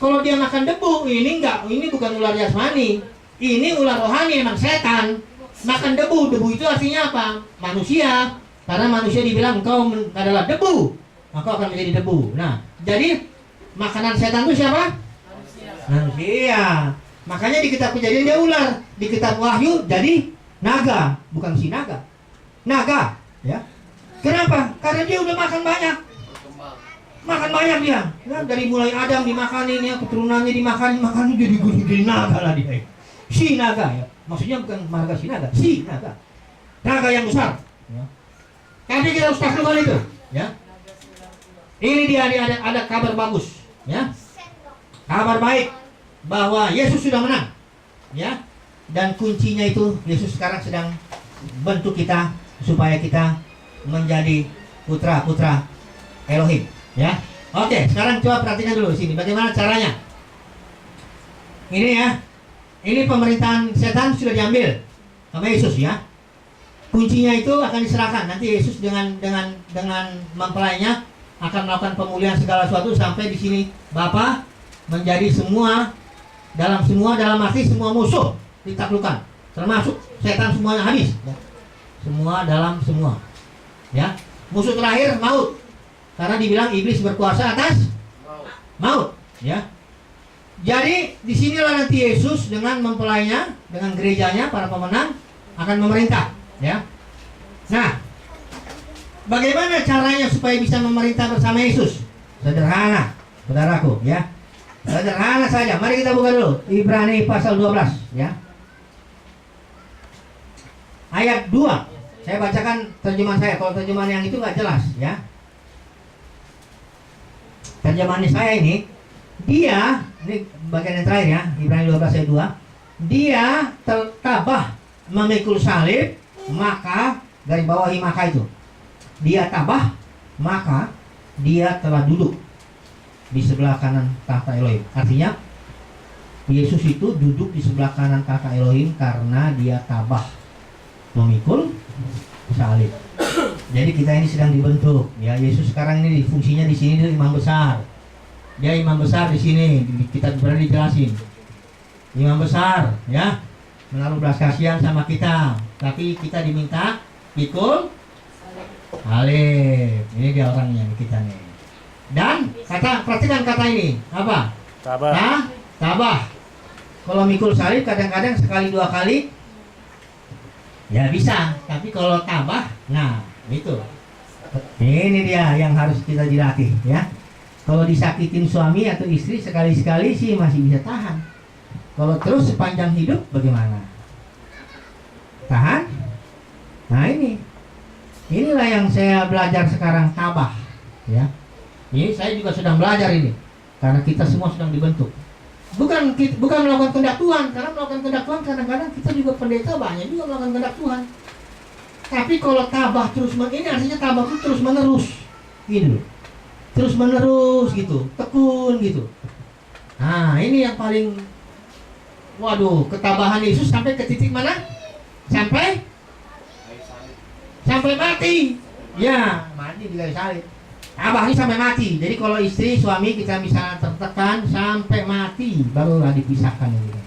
Kalau dia makan debu, ini bukan ular jasmani. Ini ular rohani, emang setan. Makan debu. Debu itu artinya apa? Manusia. Karena manusia dibilang engkau adalah debu, engkau akan menjadi debu. Nah, jadi makanan setan itu siapa? Manusia. Makanya di kitab Kejadian dia ular, di kitab Wahyu jadi naga, bukan si naga. Naga, ya. Kenapa? Karena dia udah makan banyak. Makan banyak dia, ya, dari mulai Adam dimakanin, ya, keturunannya dimakanin jadi naga lah dia. Si naga, ya. Maksudnya bukan naga si naga, si naga. Naga yang besar, ya. Tapi kita harus taklukkan itu, ya. Ini dia ada kabar bagus, ya. Kabar baik bahwa Yesus sudah menang, ya. Dan kuncinya itu Yesus sekarang sedang bentuk kita supaya kita menjadi putra-putra Elohim. Ya, oke. Sekarang coba perhatikan dulu sini. Bagaimana caranya? Ini ya, ini pemerintahan setan sudah diambil sama Yesus, ya. Kuncinya itu akan diserahkan. Nanti Yesus dengan mempelainya akan melakukan pemulihan segala sesuatu sampai di sini Bapa menjadi dalam arti semua musuh ditaklukkan, termasuk setan semuanya habis. Ya. Semua dalam semua. Ya, musuh terakhir maut. Karena dibilang iblis berkuasa atas maut, ya. Jadi disinilah nanti Yesus dengan mempelainya, dengan gerejanya, para pemenang akan memerintah, ya. Nah, bagaimana caranya supaya bisa memerintah bersama Yesus? Sederhana, saudaraku, ya. Sederhana saja. Mari kita buka dulu Ibrani pasal 12, ya. Ayat 2. Saya bacakan terjemahan saya. Kalau terjemahan yang itu nggak jelas, ya. Terjemahan saya ini bagian yang terakhir, ya, Ibrani 12 ayat 2. Dia tabah memikul salib, maka dari bawahi maka itu. Dia tabah, maka dia telah duduk di sebelah kanan tahta Elohim. Artinya Yesus itu duduk di sebelah kanan tahta Elohim karena dia tabah memikul salib. Jadi kita ini sedang dibentuk, ya. Yesus sekarang ini fungsinya di sini dia imam besar. Dia imam besar di sini. Kita berani dijelasin. Imam besar, ya. Menaruh belas kasihan sama kita. Tapi kita diminta pikul salib. Ini dia orangnya kita nih. Dan perhatikan kata ini apa? Tabah. Nah, tabah. Kalau mikul salib kadang-kadang sekali dua kali ya bisa. Tapi kalau tabah, nah itu. Ini dia yang harus kita dilatih, ya. Kalau disakitin suami atau istri sekali-sekali sih masih bisa tahan. Kalau terus sepanjang hidup bagaimana? Tahan? Nah inilah yang saya belajar sekarang, tabah, ya. Ini saya juga sedang belajar ini, karena kita semua sedang dibentuk. Bukan melakukan kehendak Tuhan, karena melakukan kehendak Tuhan kadang-kadang kita juga pendeta banyak juga melakukan kehendak Tuhan. Tapi kalau tabah ini artinya tabah itu terus menerus, gitu, terus menerus gitu, tekun gitu. Nah ini yang paling, waduh, ketabahan Yesus sampai ke titik mana? Sampai mati. Ya, mati di kayu salib. Tabah ini sampai mati. Jadi kalau istri, suami kita bisa tertekan sampai mati, barulah dipisahkan ini.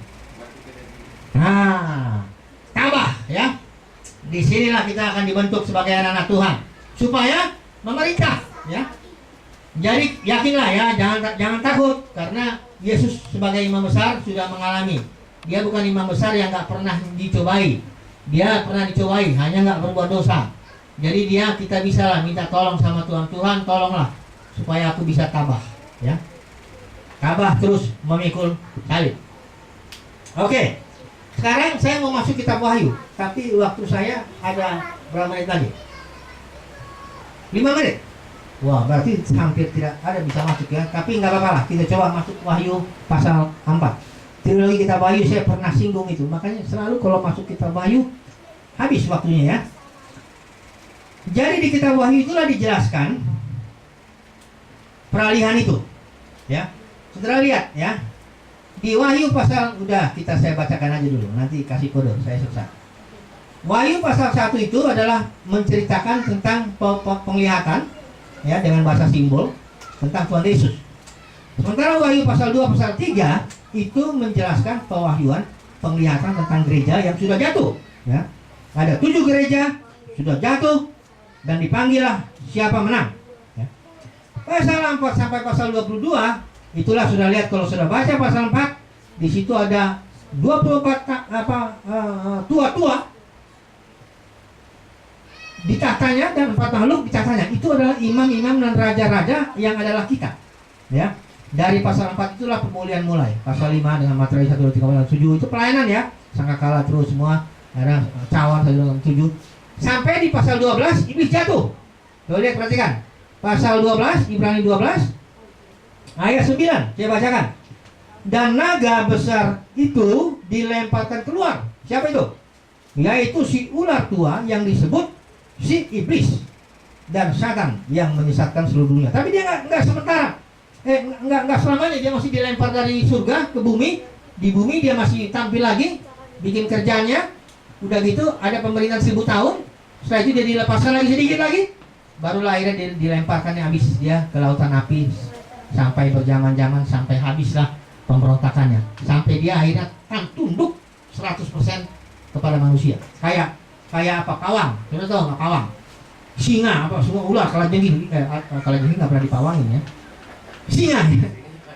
Nah, ya. Disinilah kita akan dibentuk sebagai anak-anak Tuhan supaya memerintah, ya. Jadi yakinlah ya, jangan takut karena Yesus sebagai imam besar sudah mengalami. Dia bukan imam besar yang nggak pernah dicobai. Dia pernah dicobai, hanya nggak berbuat dosa. Jadi kita bisa lah minta tolong sama Tuhan. Tuhan tolonglah supaya aku bisa tabah, ya. Tabah terus memikul salib. Oke. Sekarang saya mau masuk kitab Wahyu, tapi waktu saya ada berapa menit lagi? 5 menit. Wah, berarti hampir tidak ada bisa masuk ya. Tapi nggak apa-apa lah, kita coba masuk Wahyu pasal 4. Teologi kitab Wahyu saya pernah singgung itu, makanya selalu kalau masuk kitab Wahyu habis waktunya ya. Jadi di kitab Wahyu itulah dijelaskan peralihan itu, ya. Saudara lihat ya. Di Wahyu pasal, saya bacakan aja dulu, nanti kasih kode, saya selesai. Wahyu pasal 1 itu adalah menceritakan tentang penglihatan, ya, dengan bahasa simbol tentang Tuhan Yesus. Sementara Wahyu pasal 2, pasal 3 itu menjelaskan pewahyuan, penglihatan tentang gereja yang sudah jatuh, ya. Ada 7 gereja sudah jatuh dan dipanggillah siapa menang, ya. Pasal 4 sampai pasal 22 itulah sudah lihat, kalau sudah baca pasal 4, di situ ada 24 tua-tua di tahtanya dan 4 makhluk di tahtanya. Itu adalah imam-imam dan raja-raja yang adalah kita, ya. Dari pasal 4 itulah pemulihan mulai. Pasal 5 dengan materai 1, 2, 3, 4, 7 itu pelayanan ya. Sangkakala terus semua, ada cawan 1, 2, 7. Sampai di pasal 12 iblis jatuh. Coba lihat, perhatikan. Pasal 12, Ibrani 12 ayat 9, saya bacakan. Dan naga besar itu dilemparkan keluar. Siapa itu? Yaitu si ular tua yang disebut si iblis dan Satan yang menyesatkan seluruh dunia. Tapi dia nggak sementara. Nggak selamanya, dia masih dilempar dari surga ke bumi. Di bumi dia masih tampil lagi, bikin kerjanya. Udah gitu ada pemerintahan 1000 tahun. Setelah itu dia dilepaskan lagi sedikit lagi. Barulah akhirnya dilemparkannya habis dia ke lautan api. Sampai berjaman-jaman, sampai habislah pemberontakannya, sampai dia akhirnya kan tunduk 100% kepada manusia. Kayak apa? Pawang. Kita tahu nggak pawang? Singa apa semua ular, kalajengking nggak pernah dipawangin ya.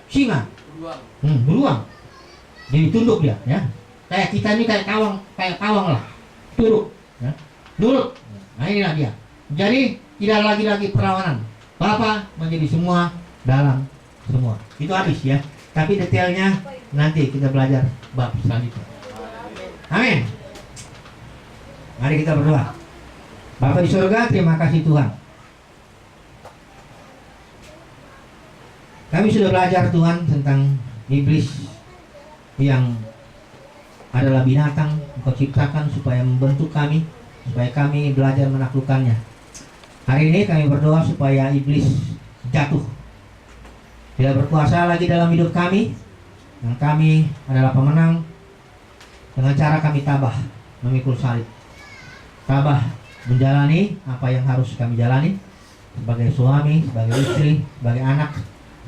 Singa. Beruang. Jadi tunduk dia, ya. Kayak kita ini kayak pawang lah, tunduk, ya. Nurut. Nah inilah dia. Jadi tidak lagi perlawanan. Bapa menjadi semua dalam semua. Itu habis ya. Tapi detailnya nanti kita belajar bab selanjutnya. Amin. Mari kita berdoa. Bapa di surga, terima kasih Tuhan. Kami sudah belajar Tuhan tentang iblis yang adalah binatang Engkau ciptakan supaya membentuk kami, supaya kami belajar menaklukkannya. Hari ini kami berdoa supaya iblis jatuh, tidak berkuasa lagi dalam hidup kami, dan kami adalah pemenang dengan cara kami tabah memikul salib, tabah menjalani apa yang harus kami jalani sebagai suami, sebagai istri, sebagai anak,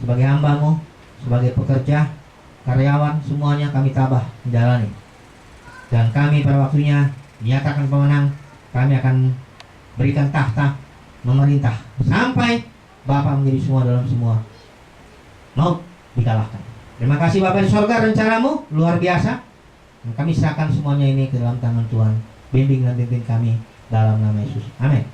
sebagai hamba-Mu, sebagai pekerja, karyawan, semuanya kami tabah menjalani. Dan kami pada waktunya dinyatakan pemenang, kami akan berikan tahta memerintah sampai Bapa menjadi semua dalam semua, maut dikalahkan. Terima kasih Bapa di sorga, rencanamu luar biasa. Dan kami serahkan semuanya ini ke dalam tangan Tuhan. Bimbing dan pimpin kami dalam nama Yesus. Amin.